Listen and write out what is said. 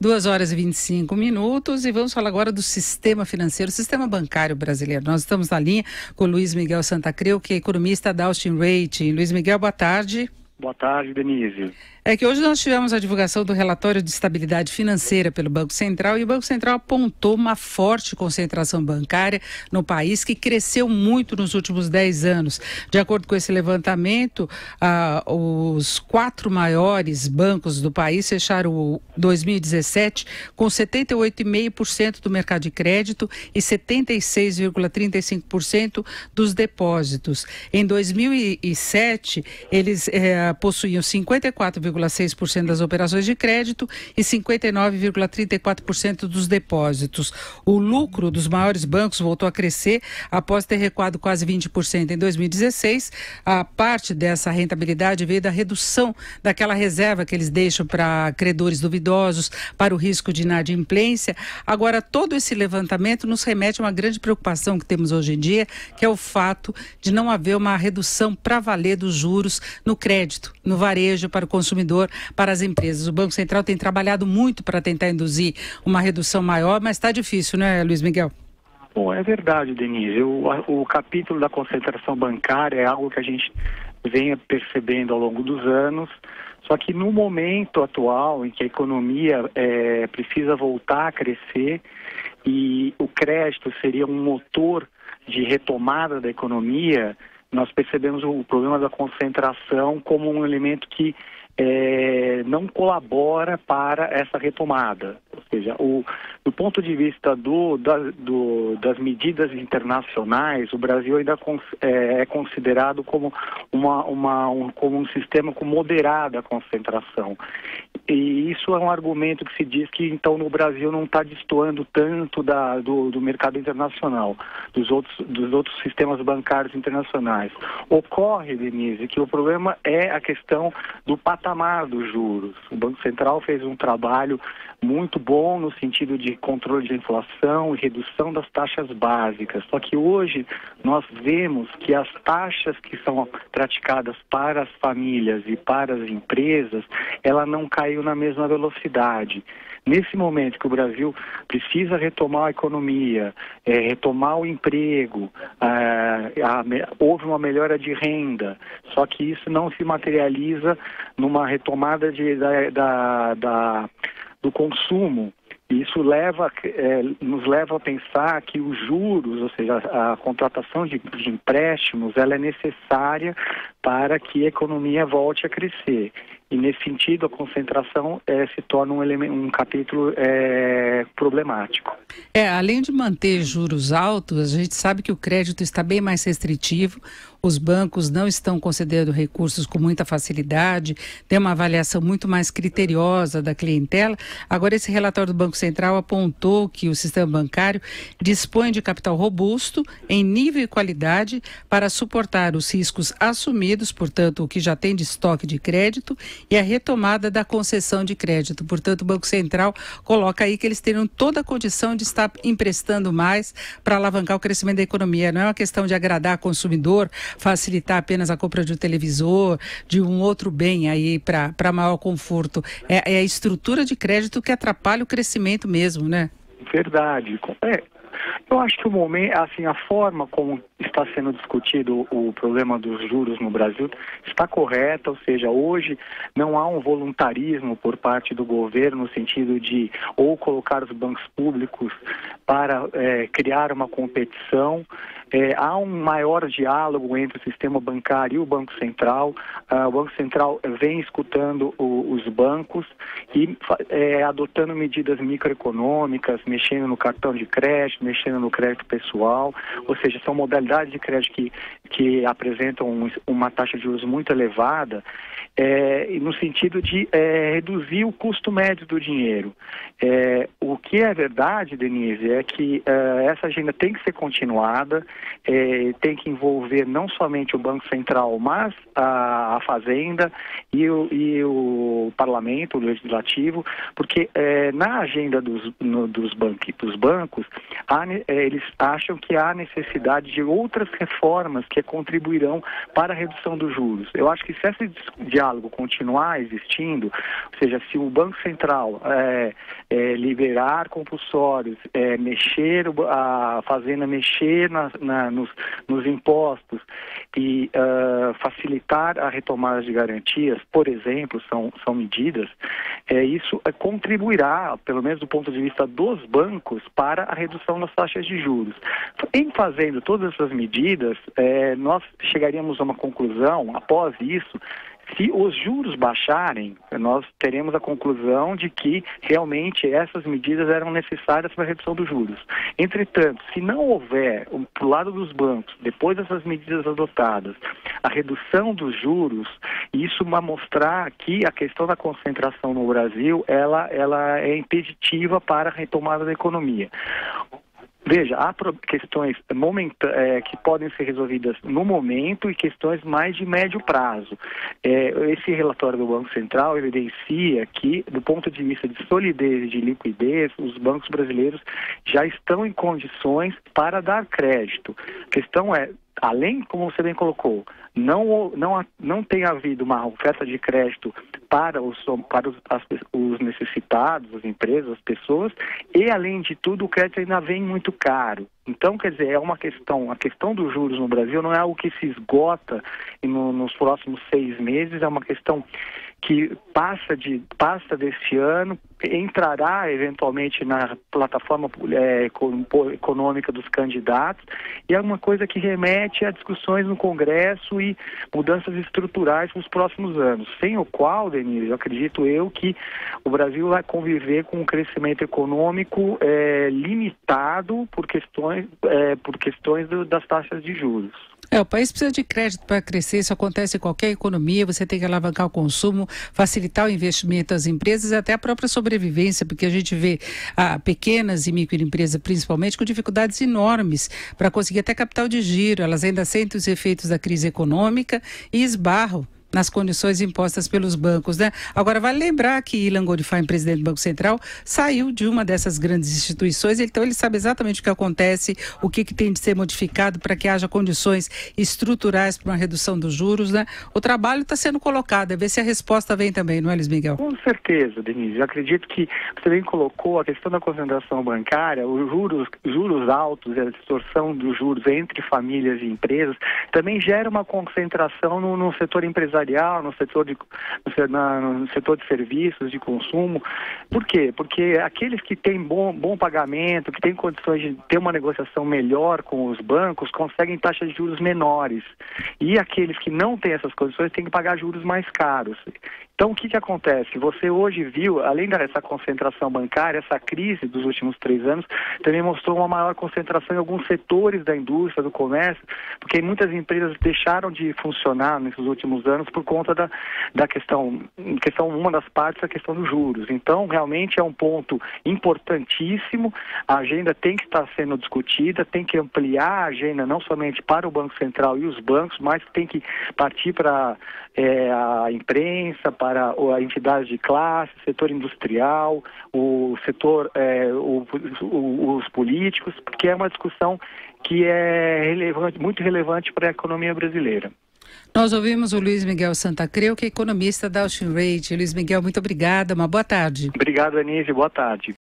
2h25 e vamos falar agora do sistema financeiro, sistema bancário brasileiro. Nós estamos na linha com o Luiz Miguel Santa Creu, que é economista da Austin Rate. Luiz Miguel, boa tarde. Boa tarde, Denise. É que hoje nós tivemos a divulgação do relatório de estabilidade financeira pelo Banco Central e o Banco Central apontou uma forte concentração bancária no país que cresceu muito nos últimos 10 anos. De acordo com esse levantamento, os 4 maiores bancos do país fecharam 2017 com 78,5% do mercado de crédito e 76,35% dos depósitos. Em 2007, eles possuíam 54,6% das operações de crédito e 59,34% dos depósitos. O lucro dos maiores bancos voltou a crescer após ter recuado quase 20% em 2016. A parte dessa rentabilidade veio da redução daquela reserva que eles deixam para credores duvidosos, para o risco de inadimplência. Agora, todo esse levantamento nos remete a uma grande preocupação que temos hoje em dia, que é o fato de não haver uma redução para valer dos juros no crédito, no varejo, para o consumidor, para as empresas. O Banco Central tem trabalhado muito para tentar induzir uma redução maior, mas está difícil, né, Luiz Miguel? Bom, é verdade, Denise. O capítulo da concentração bancária é algo que a gente vem percebendo ao longo dos anos, só que no momento atual, em que a economia precisa voltar a crescer e o crédito seria um motor de retomada da economia, nós percebemos o problema da concentração como um elemento que não colabora para essa retomada. Ou seja, do ponto de vista das medidas internacionais, o Brasil ainda é considerado como como um sistema com moderada concentração. E isso é um argumento que se diz que, então, no Brasil não está destoando tanto do mercado internacional, dos outros sistemas bancários internacionais. Ocorre, Denise, que o problema é a questão do patamar dos juros. O Banco Central fez um trabalho muito bom no sentido de controle de inflação e redução das taxas básicas. Só que hoje nós vemos que as taxas que são praticadas para as famílias e para as empresas, ela não caiu na mesma velocidade. Nesse momento que o Brasil precisa retomar a economia, retomar o emprego, houve uma melhora de renda, só que isso não se materializa numa retomada do consumo. Isso nos leva a pensar que os juros, ou seja, a contratação de empréstimos, ela é necessária para que a economia volte a crescer. E, nesse sentido, a concentração se torna um capítulo problemático. Além de manter juros altos, a gente sabe que o crédito está bem mais restritivo, os bancos não estão concedendo recursos com muita facilidade, tem uma avaliação muito mais criteriosa da clientela. Agora, esse relatório do Banco Central apontou que o sistema bancário dispõe de capital robusto, em nível e qualidade, para suportar os riscos assumidos, portanto, o que já tem de estoque de crédito, e a retomada da concessão de crédito. Portanto, o Banco Central coloca aí que eles teriam toda a condição de estar emprestando mais para alavancar o crescimento da economia. Não é uma questão de agradar o consumidor, facilitar apenas a compra de um televisor, de um outro bem aí para maior conforto. É a estrutura de crédito que atrapalha o crescimento mesmo, né? Verdade. Eu acho que o momento, assim, a forma como está sendo discutido o problema dos juros no Brasil está correta, ou seja, hoje não há um voluntarismo por parte do governo no sentido de ou colocar os bancos públicos para criar uma competição. Há um maior diálogo entre o sistema bancário e o Banco Central. O Banco Central vem escutando os bancos e adotando medidas microeconômicas, mexendo no cartão de crédito, mexendo no crédito pessoal, ou seja, são modalidades de crédito que apresentam uma taxa de juros muito elevada, no sentido de reduzir o custo médio do dinheiro. O que é verdade, Denise, é que essa agenda tem que ser continuada, tem que envolver não somente o Banco Central, mas a Fazenda e o Parlamento, o Legislativo, porque na agenda dos bancos, eles acham que há necessidade de outras reformas que contribuirão para a redução dos juros. Eu acho que se esse diálogo continuar existindo, ou seja, se o Banco Central liberar compulsórios, mexer, a Fazenda mexer nos impostos e facilitar a retomada de garantias, por exemplo, são medidas, isso contribuirá, pelo menos do ponto de vista dos bancos, para a redução das taxas de juros. Em fazendo todas essas medidas, nós chegaríamos a uma conclusão, após isso, se os juros baixarem, nós teremos a conclusão de que realmente essas medidas eram necessárias para a redução dos juros. Entretanto, se não houver, do lado dos bancos, depois dessas medidas adotadas, a redução dos juros, isso vai mostrar que a questão da concentração no Brasil, ela é impeditiva para a retomada da economia. Veja, há questões que podem ser resolvidas no momento e questões mais de médio prazo. Esse relatório do Banco Central evidencia que, do ponto de vista de solidez e de liquidez, os bancos brasileiros já estão em condições para dar crédito. A questão é, além, como você bem colocou, não tem havido uma oferta de crédito para os necessitados, as empresas, as pessoas, e além de tudo o crédito ainda vem muito caro. Então, quer dizer, a questão dos juros no Brasil não é algo que se esgota nos próximos 6 meses, é uma questão que passa deste ano, entrará eventualmente na plataforma econômica dos candidatos, e é uma coisa que remete a discussões no Congresso e mudanças estruturais nos próximos anos, sem o qual, Denise, acredito eu que o Brasil vai conviver com um crescimento econômico limitado por questões das taxas de juros. O país precisa de crédito para crescer, isso acontece em qualquer economia, você tem que alavancar o consumo, facilitar o investimento das empresas e até a própria sobrevivência, porque a gente vê pequenas e microempresas, principalmente, com dificuldades enormes para conseguir até capital de giro, elas ainda sentem os efeitos da crise econômica e esbarram nas condições impostas pelos bancos, né? Agora, vale lembrar que Ilan Gouriffain, presidente do Banco Central, saiu de uma dessas grandes instituições, então ele sabe exatamente o que acontece, o que tem de ser modificado para que haja condições estruturais para uma redução dos juros, né? O trabalho está sendo colocado, é ver se a resposta vem também, não é, Luiz Miguel? Com certeza, Denise. Eu acredito que você bem colocou a questão da concentração bancária, os juros altos e a distorção dos juros entre famílias e empresas também gera uma concentração no setor empresarial, no setor de serviços, de consumo. Por quê? Porque aqueles que têm bom pagamento, que têm condições de ter uma negociação melhor com os bancos, conseguem taxas de juros menores. E aqueles que não têm essas condições têm que pagar juros mais caros. Então, o que acontece? Você hoje viu, além dessa concentração bancária, essa crise dos últimos 3 anos, também mostrou uma maior concentração em alguns setores da indústria, do comércio, porque muitas empresas deixaram de funcionar nesses últimos anos por conta da questão, uma das partes, a questão dos juros. Então, realmente é um ponto importantíssimo, a agenda tem que estar sendo discutida, tem que ampliar a agenda não somente para o Banco Central e os bancos, mas tem que partir para a imprensa, para a entidade de classe, setor industrial, o setor, os políticos, porque é uma discussão que é muito relevante para a economia brasileira. Nós ouvimos o Luiz Miguel Santa Creu, que é economista da Ocean Rate. Luiz Miguel, muito obrigada, uma boa tarde. Obrigado, Anise, boa tarde.